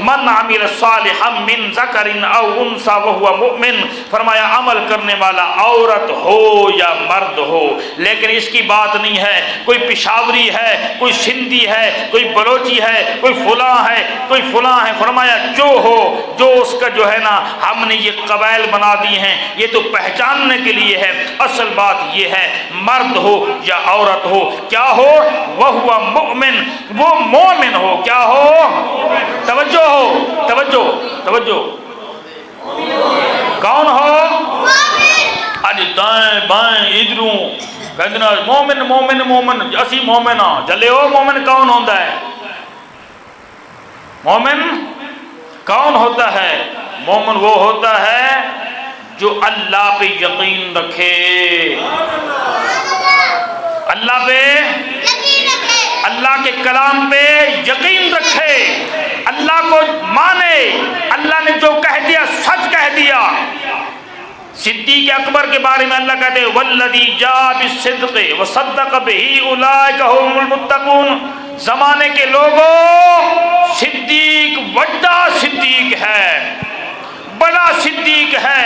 من عمل صالحا من ذکر او انثى وهو مؤمن، فرمایا عمل کرنے والا عورت ہو یا مرد ہو، لیکن اس کی بات نہیں ہے کوئی پشاوری ہے، کوئی سندھی ہے، کوئی بلوچی ہے، کوئی فلاں ہے، کوئی فلاں ہے، فرمایا جو ہو، جو اس کا جو ہے نا ہم نے یہ قبائل بنا دی ہیں، یہ تو پہچاننے کے لیے ہے، اصل بات یہ ہے مرد ہو یا عورت ہو، کیا ہو؟ وہو مؤمن، وہ مومن ہو، کیا ہو؟ توجہ ہو، توجہ توجہ، کون ہو؟ اج دائیں بائیں ادھروں کہنا مومن مومن مومن، اسی مومن ہاں، جلے ہو مومن کون ہوتا ہے؟ مومن کون ہوتا ہے؟ مومن وہ ہوتا ہے جو اللہ پہ یقین رکھے، اللہ پہ، اللہ کے کلام پہ یقین رکھے، اللہ کو مانے، اللہ نے جو کہہ دیا سچ کہہ دیا۔ صدیق اکبر کے بارے میں اللہ کہتے ہیں والذی جاء بالصدق وصدق بہ اولئک هم المتقون، زمانے کے لوگوں صدیق بڑا صدیق ہے، بڑا صدیق ہے،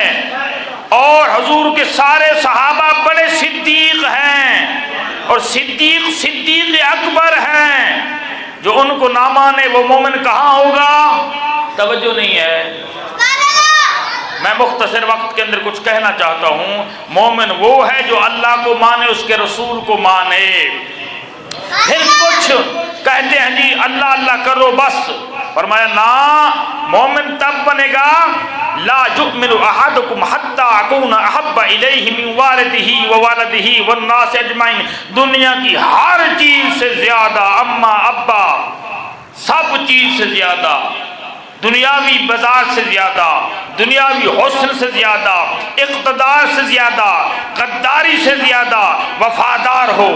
اور حضور کے سارے صحابہ بڑے صدیق ہیں، اور صدیق صدیق اکبر ہیں، جو ان کو نہ مانے وہ مومن کہاں ہوگا؟ توجہ نہیں ہے۔ میں مختصر وقت کے اندر کچھ کہنا چاہتا ہوں، مومن وہ ہے جو اللہ کو مانے، اس کے رسول کو مانے۔ پھر کچھ کہتے ہیں جی اللہ اللہ کرو بس، فرمایا نا، مومن تب بنے گا لا یؤمن احدکم حتی اکون احب الیہ من والدہ ووالدہ والناس اجمعین، دنیا کی ہر چیز سے زیادہ، اماں ابا سب چیز سے زیادہ، دنیاوی بازار سے زیادہ، دنیاوی حسن سے زیادہ، اقتدار سے زیادہ، غداری سے زیادہ وفادار ہو،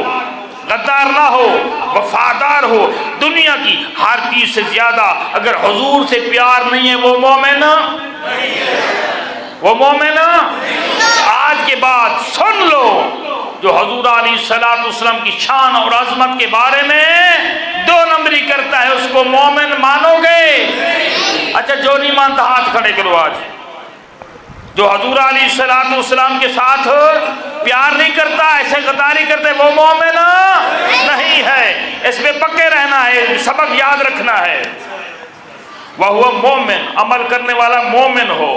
غدار نہ ہو، وفادار ہو، دنیا کی ہر چیز سے زیادہ اگر حضور سے پیار نہیں ہے وہ مومن، وہ مومن آج کے بعد سن لو، جو حضور علیہ السلام کی شان اور عظمت کے بارے میں دو نمبری کرتا ہے اس کو مومن مانو گے؟ اچھا جو نہیں مانتا ہاتھ کھڑے کرو آج۔ جو حضور علیہ السلام کے ساتھ پیار نہیں کرتا، ایسے غداری کرتے، وہ مومن نہیں ہے، اس پہ پکے رہنا ہے، سبق یاد رکھنا ہے۔ وہو مومن، عمل کرنے والا مومن ہو۔